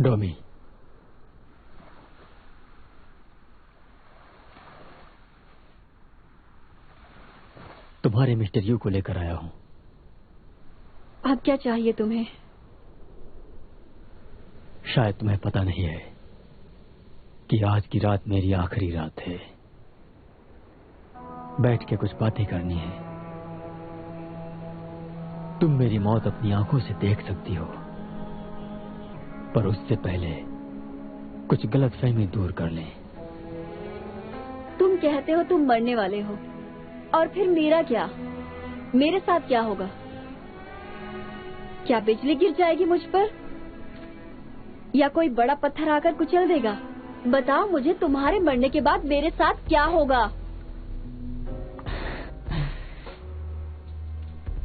डोमी, तुम्हारे mister you को लेकर आया हूं। अब क्या चाहिए तुम्हें? शायद तुम्हें पता नहीं है कि आज की रात मेरी आखिरी रात है। बैठ के कुछ बातें करनी है। तुम मेरी मौत अपनी आंखों से देख सकती हो, पर उससे पहले कुछ गलतफहमी दूर कर लें। तुम कहते हो तुम मरने वाले हो, और फिर मेरा क्या? मेरे साथ क्या होगा? क्या बिजली गिर जाएगी मुझ पर, या कोई बड़ा पत्थर आकर कुचल देगा? बताओ मुझे, तुम्हारे मरने के बाद मेरे साथ क्या होगा?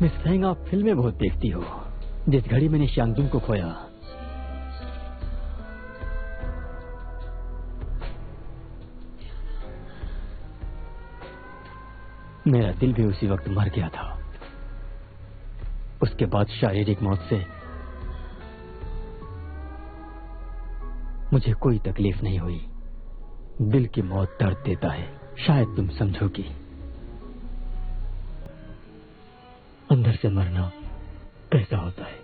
मिस फैंग, आप फिल्में बहुत देखती हो। जिस घड़ी मैंने शांगजुन को खोया, मेरा दिल भी उसी वक्त मर गया था। उसके बाद शारीरिक मौत से मुझे कोई तकलीफ नहीं हुई। दिल की मौत दर्द देता है, शायद तुम समझोगी। अंदर से मरना कैसा होता है?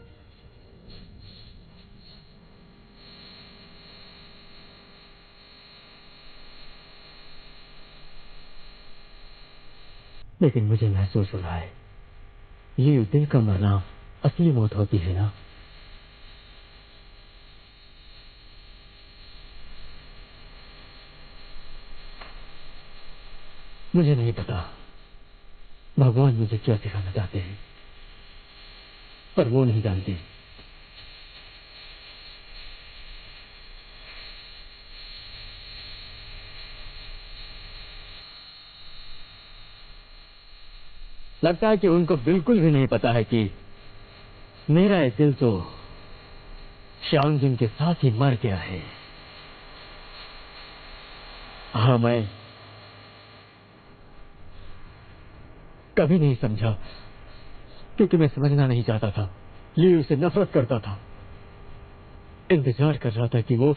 लेकिन मुझे महसूस हो रहा है ये दिल का मरना असली मौत होती है ना। मुझे नहीं पता भगवान मुझे क्या सिखाना चाहते हैं, पर वो नहीं जानते। लगता है कि उनको बिल्कुल भी नहीं पता है कि मेरा ये दिल तो शांगजुन के साथ ही मर गया है। हाँ, मैं कभी नहीं समझा, क्योंकि मैं समझना नहीं चाहता था। लियू से नफरत करता था। इंतजार कर रहा था कि वो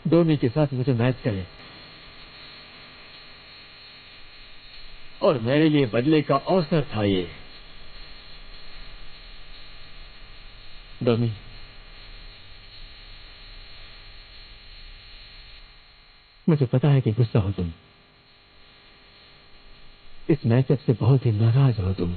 डोमी के साथ मुझे मैच करे, और मेरे लिए बदले का अवसर था ये। डोमी, मुझे पता है कि गुस्सा हो तुम, इस मैचअप से बहुत ही नाराज हो तुम।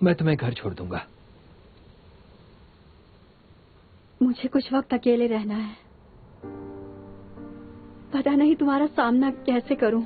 मैं तुम्हें घर छोड़ दूंगा। मुझे कुछ वक्त अकेले रहना है। पता नहीं तुम्हारा सामना कैसे करूं।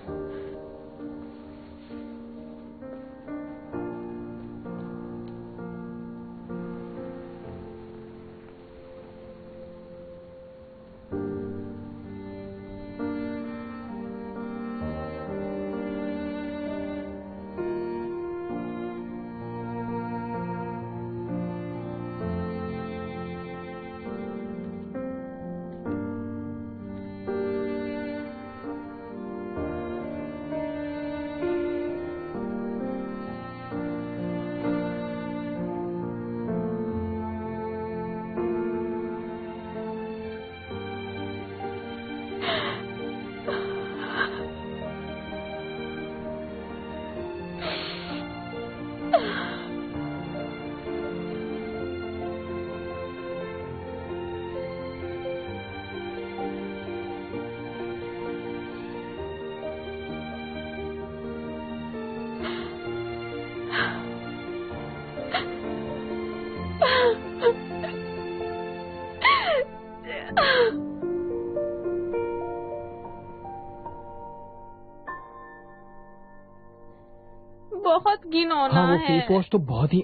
बहुत घिनौना हाँ, वो है। फेस वॉश तो बहुत ही।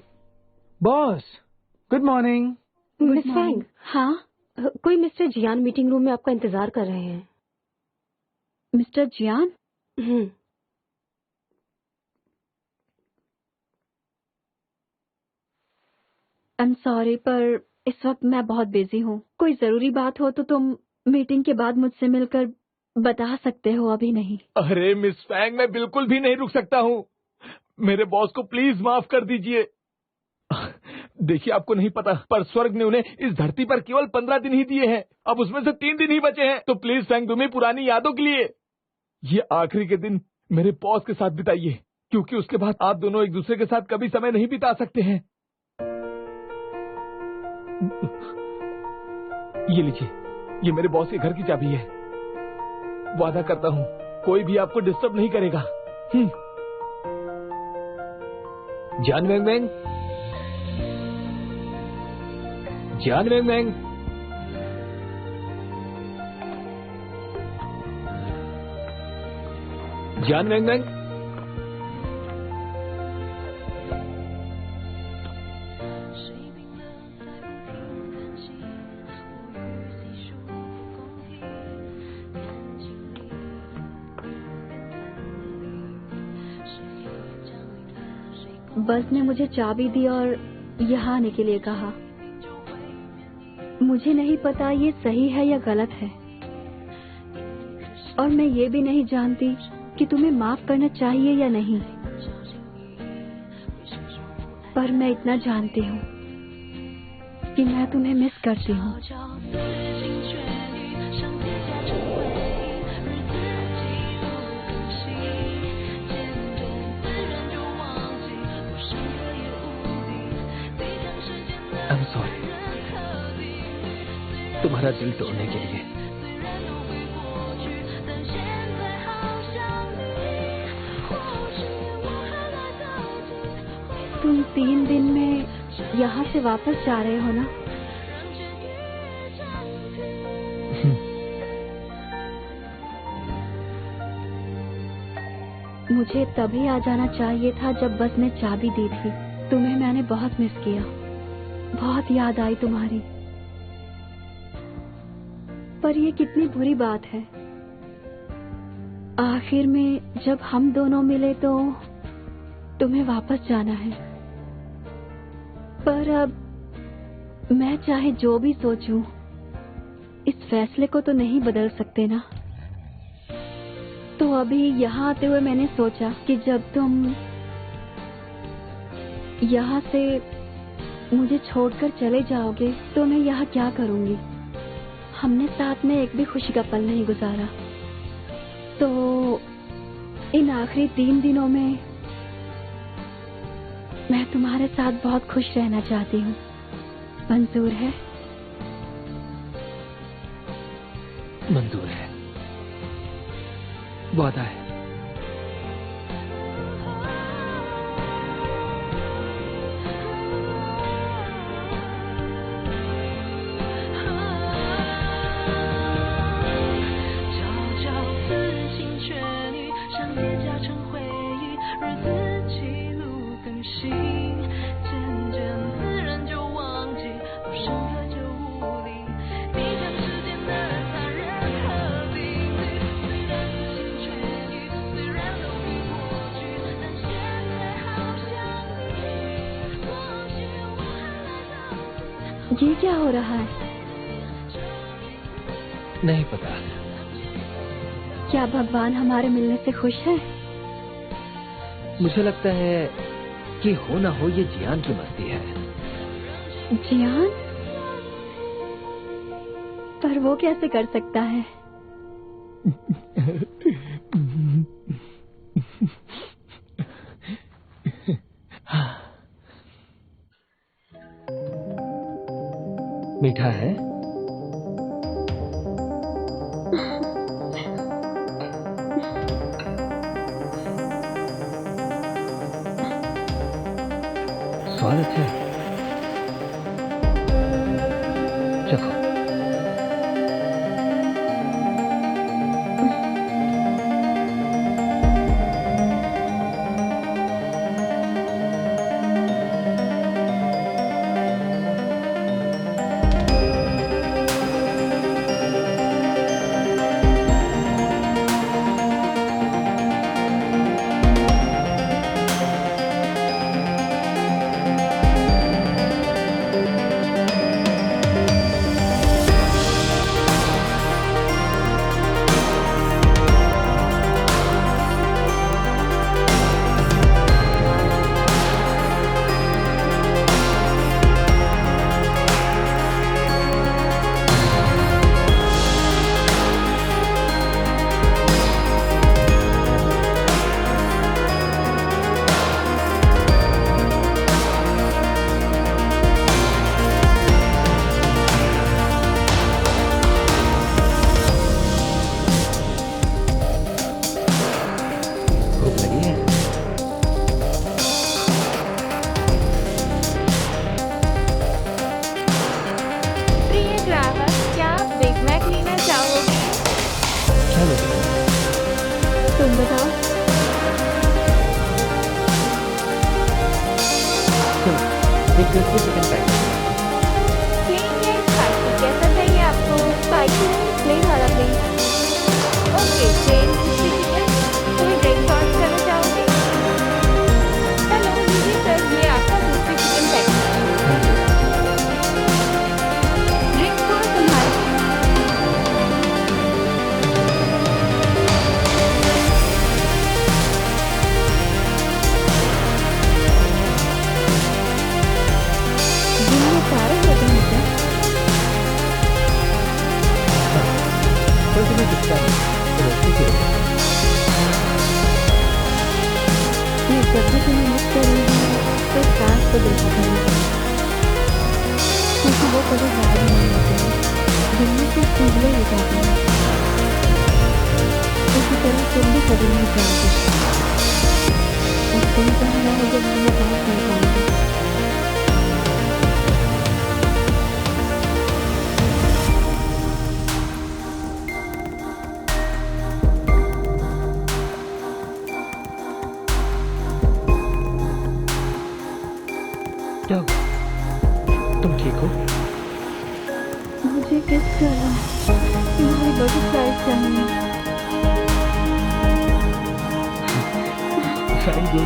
Boss, good morning. Miss Fang, हाँ, कोई मिस्टर जियान मीटिंग रूम में आपका इंतजार कर रहे हैं। Mister Jian. I am sorry, पर इस वक्त मैं बहुत बिजी हूँ। कोई जरूरी बात हो तो तुम मीटिंग के बाद मुझसे मिलकर बता सकते हो, अभी नहीं। अरे मिस फैंग, मैं बिल्कुल भी नहीं रुक सकता हूँ। मेरे बॉस को प्लीज माफ कर दीजिए। देखिए, आपको नहीं पता, पर स्वर्ग ने उन्हें इस धरती पर केवल 15 दिन ही दिए हैं। अब उसमें से 3 दिन ही बचे हैं। तो प्लीज फैंग, तुम्हें पुरानी यादों के लिए ये आखिरी के दिन मेरे बॉस के साथ बिताइए, क्योंकि उसके बाद आप दोनों एक दूसरे के साथ कभी समय नहीं बिता सकते हैं। ये लीजिए, ये मेरे बॉस के घर की चाबी है। वादा करता हूँ, कोई भी आपको डिस्टर्ब नहीं करेगा। जान वेंग वेंग, जान वेंग वेंग, जान वेंग वेंग। बस ने मुझे चाबी दी और यहाँ आने के लिए कहा। मुझे नहीं पता ये सही है या गलत है, और मैं ये भी नहीं जानती कि तुम्हें माफ करना चाहिए या नहीं, पर मैं इतना जानती हूँ कि मैं तुम्हें मिस करती हूँ। I'm sorry, तुम्हारा दिल तोड़ने के लिए। तुम 3 दिन में यहाँ से वापस जा रहे हो ना? मुझे तभी आ जाना चाहिए था जब बस ने चाबी दी थी। तुम्हें मैंने बहुत मिस किया, बहुत याद आई तुम्हारी। पर ये कितनी बुरी बात है, आखिर में जब हम दोनों मिले तो तुम्हें वापस जाना है। पर अब मैं चाहे जो भी सोचूं, इस फैसले को तो नहीं बदल सकते ना। तो अभी यहाँ आते हुए मैंने सोचा कि जब तुम यहाँ से मुझे छोड़कर चले जाओगे तो मैं यहाँ क्या करूँगी। हमने साथ में एक भी खुशी का पल नहीं गुजारा, तो इन आखिरी 3 दिनों में मैं तुम्हारे साथ बहुत खुश रहना चाहती हूँ। मंजूर है? मंजूर है, वादा है। ये क्या हो रहा है? नहीं पता। क्या भगवान हमारे मिलने से खुश है? मुझे लगता है कि हो ना हो ये जियान की मस्ती है। जियान? पर वो कैसे कर सकता है? मीठा है? स्वाद अच्छा है। चखो। तुम बताओ। एक दूसरे चिकन पैक। कैसा चाहिए आपको? स्पाइसी प्लेन वाला please. Okay, plain crispy chicken. कोई ड्रिंक ऑर्डर करना चाहोगे? हेलो जी सर, ये आपका दूसरी चिकन पैक। ड्रिंक को तुम्हारा। सारे होते हैं क्या? तो तुम्हें दिखता है मैं जब भी तुम्हें मिस करूँगी तो सांस को देखा करूँगी, क्योंकि वो कभी गायब नहीं होते हैं, दिन में से चुगले हो जाते हैं। इसी तरह तुम भी कभी नहीं जाओगे और तुम कहाँ रहोगे तुम्हें बहुत नहीं पाऊंगी। क्या तुम ठीक हो? मुझे किस करना तुम्हारी बटरफ्लाई चाहिए। Thank you.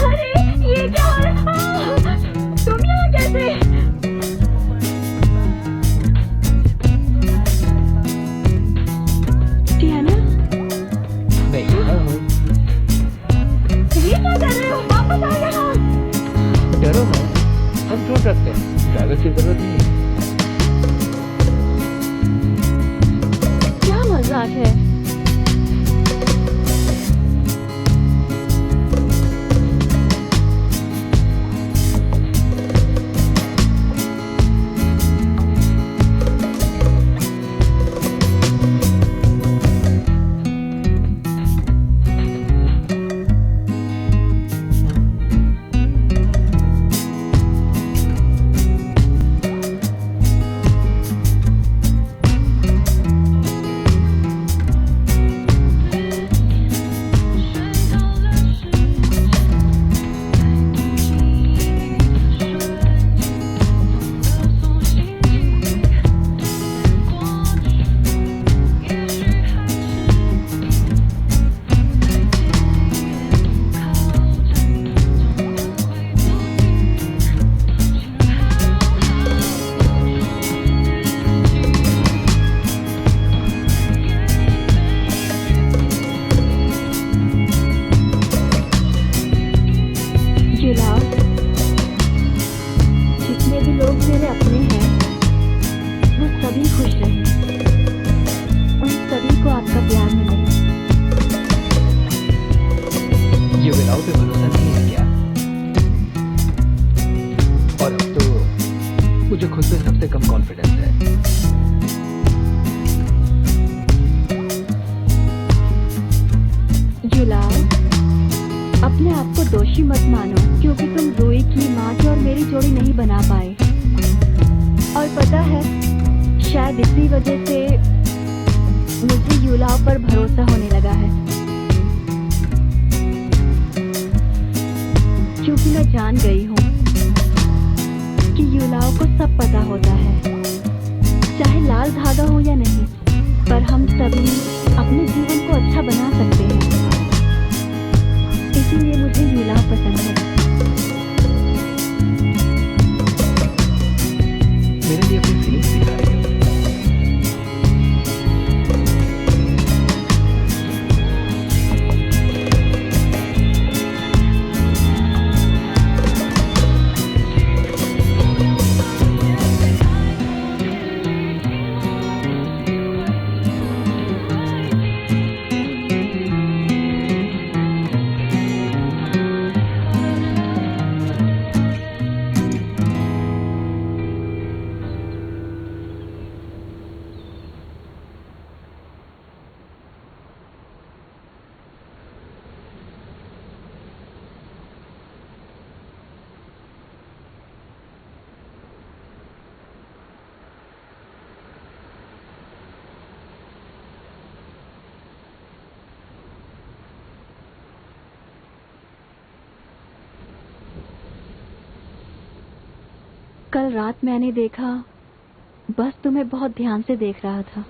अरे ये क्या हो रहा है? तुम खुशी मत मानो, क्योंकि तुम रोई की, माँ की और मेरी जोड़ी नहीं बना पाए। और पता है, शायद इसी वजह से मुझे युलाव पर भरोसा होने लगा है, क्योंकि मैं जान गई हूँ कि युलाव को सब पता होता है, चाहे लाल धागा हो या नहीं, पर हम सभी अपने जीवन को अच्छा बना सकते हैं। इसीलिए मुझे युलाव पसंद है। मेरे लिए अपनी फीलिंग्स दिखा रही हो। कल रात मैंने देखा, बस तुम्हें बहुत ध्यान से देख रहा था,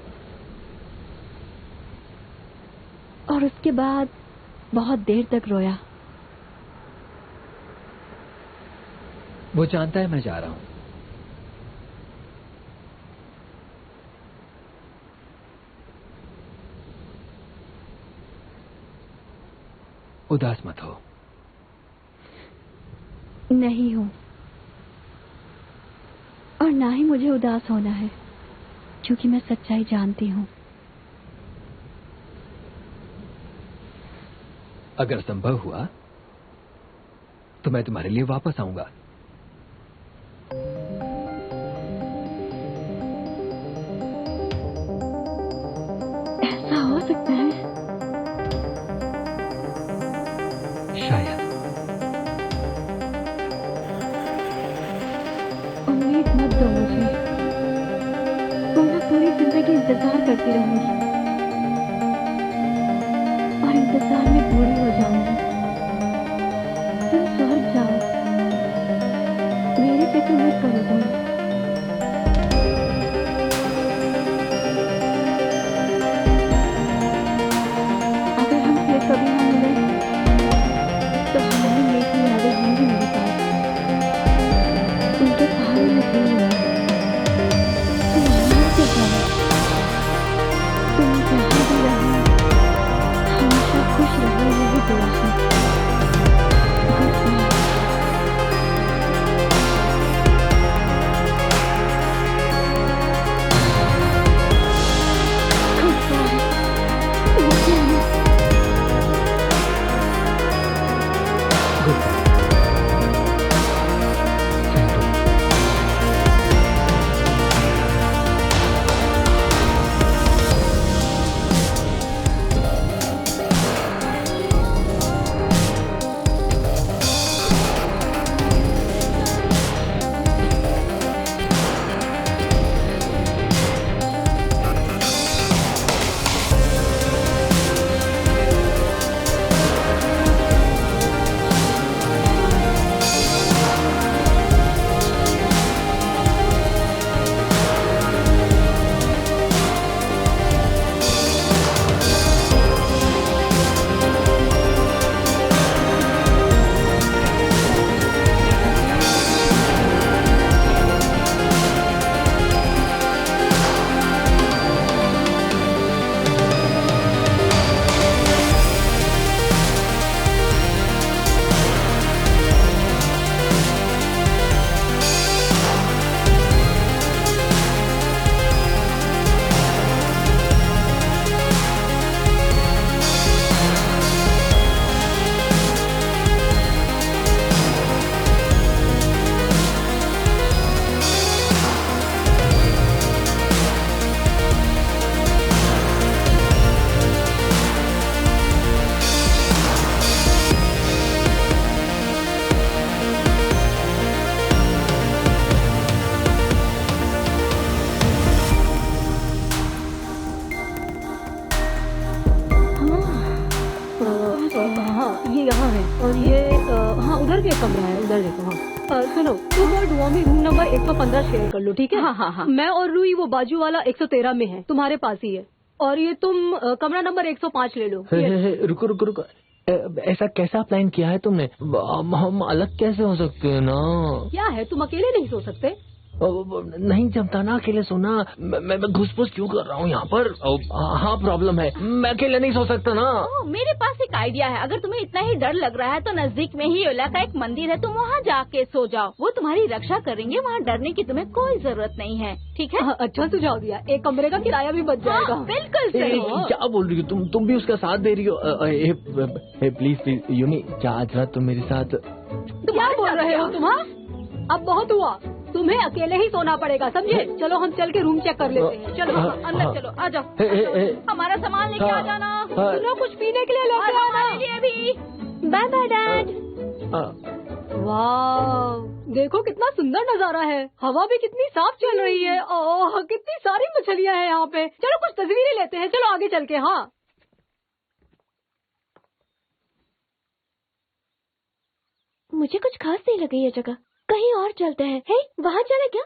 और उसके बाद बहुत देर तक रोया। वो जानता है मैं जा रहा हूं। उदास मत हो। नहीं हूं, और ना ही मुझे उदास होना है, क्योंकि मैं सच्चाई जानती हूं। अगर संभव हुआ तो मैं तुम्हारे लिए वापस आऊंगा। ऐसा हो सकता है? शायद। उम्मीद मत दो मुझे, तो मैं पूरी जिंदगी इंतजार करती रहूंगी, और इंतजार में पूरी हो जाऊंगी। तुम स्वर्ग जाओ, मेरी फिक्र मत करो तुम। अगर हम फिर कभी ना मिले, तो हमारी मीठी यादें होंगी मेरे पास, उनके सहारे में जीऊंगी। तुम आराम से जाओ, तुम जहाँ भी रहो, हमेशा खुश रहो, यही दुआ है। Good night. हाँ ये यहाँ है और ये हाँ उधर भी एक कमरा है, उधर देखो। हाँ सुनो, तुम और डुओमी रूम नंबर 115 शेयर कर लो, ठीक है? हाँ हाँ हाँ। मैं और रूई वो बाजू वाला 113 में है, तुम्हारे पास ही है। और ये तुम कमरा नंबर 105 ले लो। रुको रुको रुको, ऐसा कैसा प्लान किया है तुमने? हम अलग कैसे हो सकते हैं ना? क्या है, तुम अकेले नहीं सो सकते? नहीं जमता ना अकेले सोना। मैं घुस-पुस क्यों कर रहा हूँ यहाँ पर? हाँ प्रॉब्लम है, मैं अकेले नहीं सो सकता ना। मेरे पास एक आइडिया है। अगर तुम्हें इतना ही डर लग रहा है तो नजदीक में ही योला का एक मंदिर है, तुम वहाँ जाके सो जाओ। वो तुम्हारी रक्षा करेंगे, वहाँ डरने की तुम्हें कोई जरूरत नहीं है, ठीक है? अच्छा सुझाव दिया, एक कमरे का किराया भी बच जाएगा। बिल्कुल सही। क्या बोल रही हो तुम भी उसका साथ दे रही हो? प्लीज यूनी, आज रात तुम मेरे साथ। तुम क्या बोल रहे हो तुम? अब बहुत हुआ, तुम्हें अकेले ही सोना पड़ेगा, समझे? चलो हम चल के रूम चेक कर लेते हैं। चलो अंदर चलो, आ जाओ। हमारा सामान लेके आ जाना। सुनो, कुछ पीने के लिए लेके आना। हमारे लिए भी। Bye bye dad. वाह, देखो कितना सुंदर नजारा है, हवा भी कितनी साफ चल रही है। ओह, कितनी सारी मछलियाँ हैं यहाँ पे। चलो कुछ तस्वीरें लेते हैं, चलो आगे चल के। हाँ मुझे कुछ खास नहीं लगी ये जगह, कहीं और चलते हैं। हे, वहाँ चले क्या?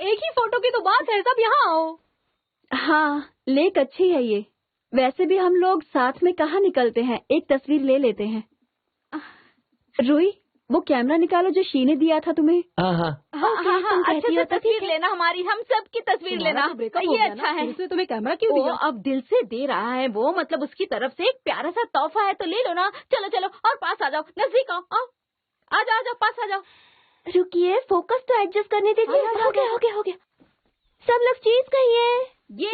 एक ही फोटो की तो बात है, सब यहाँ आओ। हाँ, लेक अच्छी है ये। वैसे भी हम लोग साथ में कहाँ निकलते हैं, एक तस्वीर ले लेते हैं। रूही, वो कैमरा निकालो जो शी ने दिया था तुम्हें। हाँ अच्छे से तस्वीर लेना हमारी, हम सब की तस्वीर लेना। ये अच्छा है। उसने तुम्हें कैमरा क्यों दिया? अब दिल से दे रहा है वो, मतलब उसकी तरफ से एक प्यारा सा तोहफा है, तो ले लो ना। चलो चलो और पास आ जाओ, नजदीक आओ। आ जाओ पास आ जाओ। रुकिए, फोकस तो एडजस्ट करने दीजिए। हो गया। सब लोग चीज कहिए। ये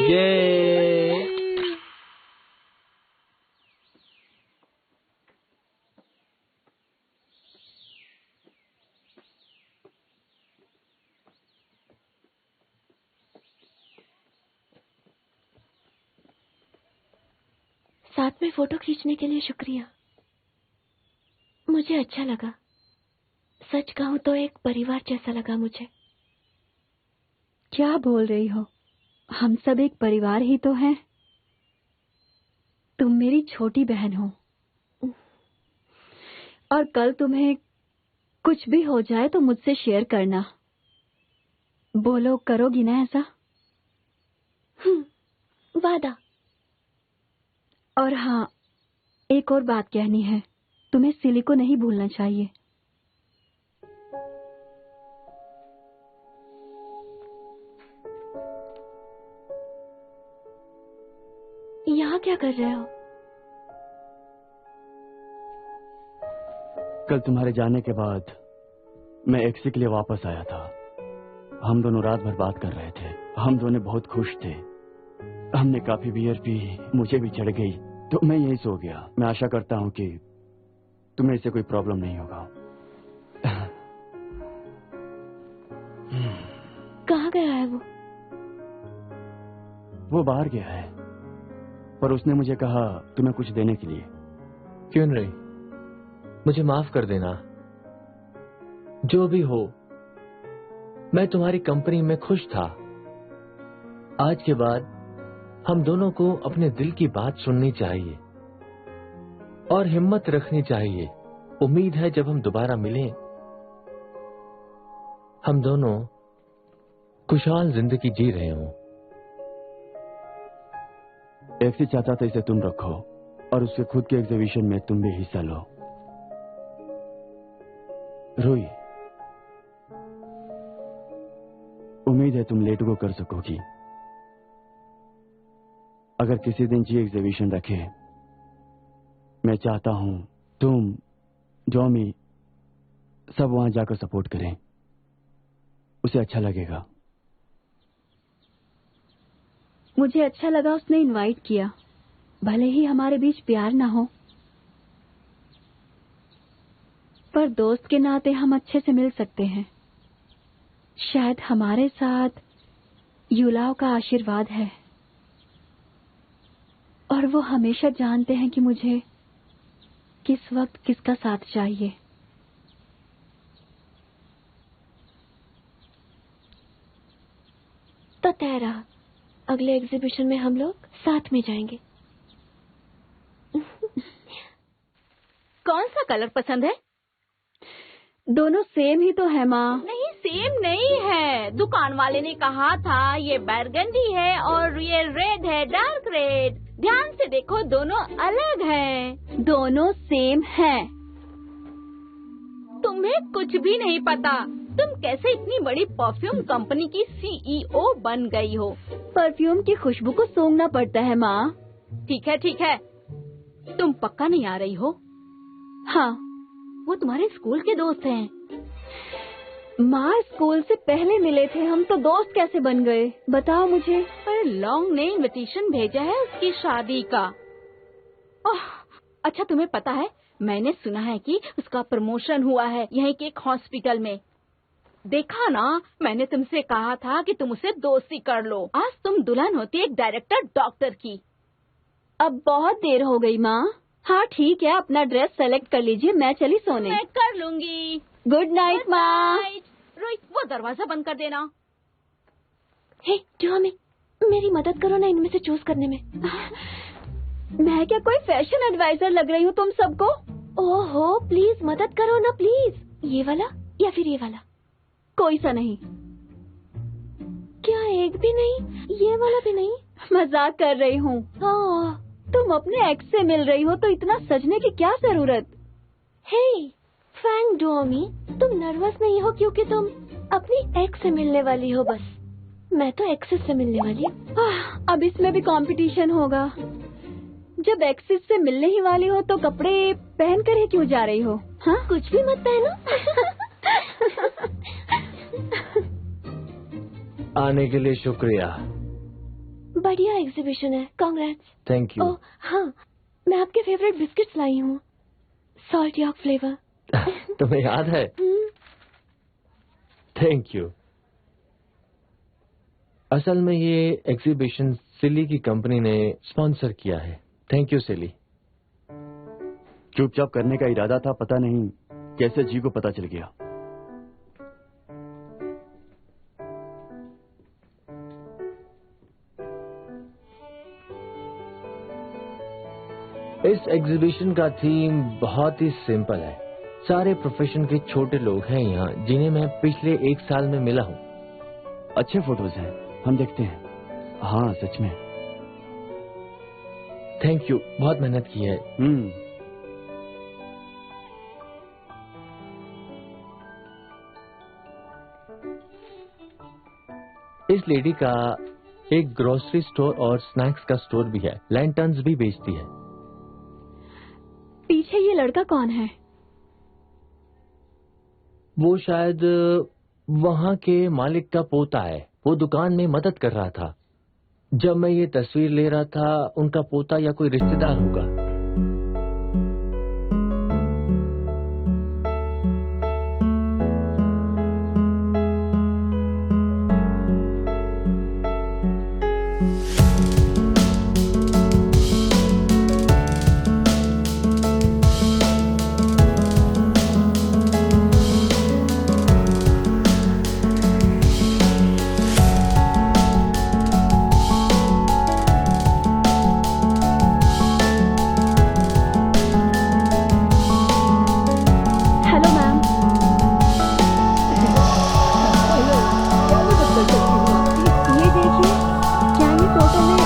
साथ में फोटो खींचने के लिए शुक्रिया, मुझे अच्छा लगा। सच कहूँ तो एक परिवार जैसा लगा मुझे। क्या बोल रही हो? हम सब एक परिवार ही तो हैं। तुम मेरी छोटी बहन हो और कल तुम्हें कुछ भी हो जाए तो मुझसे शेयर करना। बोलो, करोगी ना ऐसा? वादा। और हाँ, एक और बात कहनी है, तुम्हें सिली को नहीं भूलना चाहिए। यहाँ क्या कर रहे हो? कल तुम्हारे जाने के बाद मैं एक्सी के लिए वापस आया था। हम दोनों रात भर बात कर रहे थे। हम दोनों बहुत खुश थे। हमने काफी बियर पी, मुझे भी चढ़ गई, तो मैं यहीं सो गया। मैं आशा करता हूँ कि तुम्हें इससे कोई प्रॉब्लम नहीं होगा। कहाँ गया है वो? वो बाहर गया है, पर उसने मुझे कहा तुम्हें कुछ देने के लिए। क्यों नहीं, मुझे माफ कर देना। जो भी हो, मैं तुम्हारी कंपनी में खुश था। आज के बाद हम दोनों को अपने दिल की बात सुननी चाहिए और हिम्मत रखनी चाहिए। उम्मीद है जब हम दोबारा मिलें, हम दोनों खुशहाल जिंदगी जी रहे हों। एक्सी चाहता था इसे तुम रखो और उसके खुद के एग्जीबिशन में तुम भी हिस्सा लो। रोई, उम्मीद है तुम लेट गो कर सकोगी। अगर किसी दिन जी एग्जीबिशन रखे, मैं चाहता हूं तुम, जॉमी, सब वहां जाकर सपोर्ट करें। उसे अच्छा लगेगा। मुझे अच्छा लगा उसने इनवाइट किया, भले ही हमारे बीच प्यार ना हो, पर दोस्त के नाते हम अच्छे से मिल सकते हैं। शायद हमारे साथ युलाओ का आशीर्वाद है और वो हमेशा जानते हैं कि मुझे किस वक्त किसका साथ चाहिए। तो तय रहा, अगले एग्जीबिशन में हम लोग साथ में जाएंगे। कौन सा कलर पसंद है? दोनों सेम ही तो है माँ। नहीं, सेम नहीं है। दुकान वाले ने कहा था ये बरगंडी है और ये रेड है, डार्क रेड। ध्यान से देखो, दोनों अलग हैं। दोनों सेम हैं। तुम्हें कुछ भी नहीं पता। तुम कैसे इतनी बड़ी परफ्यूम कंपनी की CEO बन गई हो? परफ्यूम की खुशबू को सूंघना पड़ता है माँ। ठीक है, ठीक है। तुम पक्का नहीं आ रही हो? हाँ। वो तुम्हारे स्कूल के दोस्त हैं। माँ, स्कूल से पहले मिले थे हम, तो दोस्त कैसे बन गए बताओ मुझे। पर लॉन्ग ने इनविटेशन भेजा है उसकी शादी का। ओह, अच्छा तुम्हें पता है, मैंने सुना है कि उसका प्रमोशन हुआ है यहीं के एक हॉस्पिटल में। देखा ना, मैंने तुमसे कहा था कि तुम उसे दोस्ती कर लो। आज तुम दुल्हन होती एक डायरेक्टर डॉक्टर की। अब बहुत देर हो गई माँ। हाँ ठीक है, अपना ड्रेस सेलेक्ट कर लीजिए, मैं चली सोने। मैं कर लूंगी। गुड नाइट माँ। रोहित, वो दरवाजा बंद कर देना। हे टॉमी, मेरी मदद करो ना इनमें से चूज करने में। मैं क्या कोई फैशन एडवाइजर लग रही हूँ तुम सबको? ओहो, प्लीज मदद करो ना प्लीज। ये वाला या फिर ये वाला? कोई सा नहीं। क्या एक भी नहीं? ये वाला भी नहीं? मजाक कर रही हूँ। हाँ, तुम अपने एक्स से मिल रही हो तो इतना सजने की क्या जरूरत? हे फैंग डोमी, तुम नर्वस नहीं हो क्योंकि तुम अपनी एक्स से मिलने वाली हो? बस मैं तो एक्सेस से मिलने वाली हूँ। अब इसमें भी कंपटीशन होगा। जब एक्सेस से मिलने ही वाली हो तो कपड़े पहन कर ही क्यों जा रही हो? हाँ, कुछ भी मत पहनो। आने के लिए शुक्रिया। बढ़िया एग्जीबिशन है, कांग्रेट्स। Thank you. ओह हाँ, मैं आपके फेवरेट बिस्किट्स लाई हूँ, सॉल्ट यॉर्क फ्लेवर। तुम्हें याद है? Thank you. असल में ये एग्जीबिशन सिली की कंपनी ने स्पॉन्सर किया है। थैंक यू सिली। चुपचाप करने का इरादा था, पता नहीं कैसे जी को पता चल गया। इस एग्जीबिशन का थीम बहुत ही सिंपल है। सारे प्रोफेशन के छोटे लोग हैं यहाँ, जिन्हें मैं पिछले 1 साल में मिला हूँ। अच्छे फोटोज हैं, हम देखते हैं। हाँ सच में। थैंक यू, बहुत मेहनत की है। इस लेडी का एक ग्रोसरी स्टोर और स्नैक्स का स्टोर भी है। लैंटर्न्स भी बेचती है। पीछे ये लड़का कौन है? वो शायद वहाँ के मालिक का पोता है। वो दुकान में मदद कर रहा था। जब मैं ये तस्वीर ले रहा था, उनका पोता या कोई रिश्तेदार होगा। ये देखिए, क्या ये फोटो में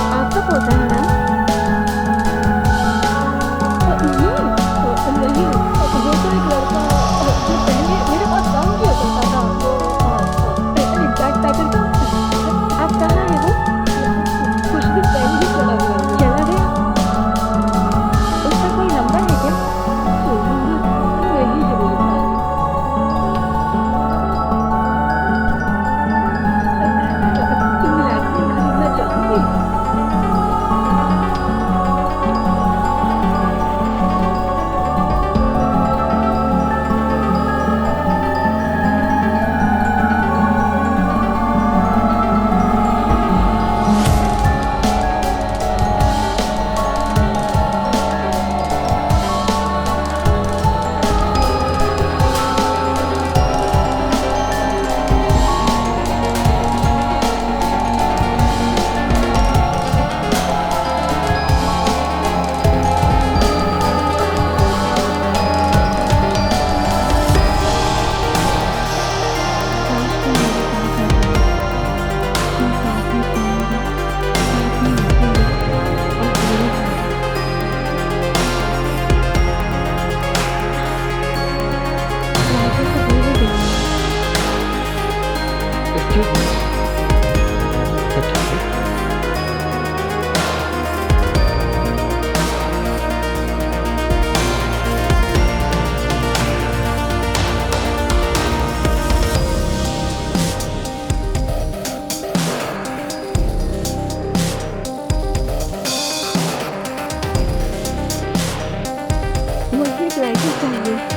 पैसे चाहिए।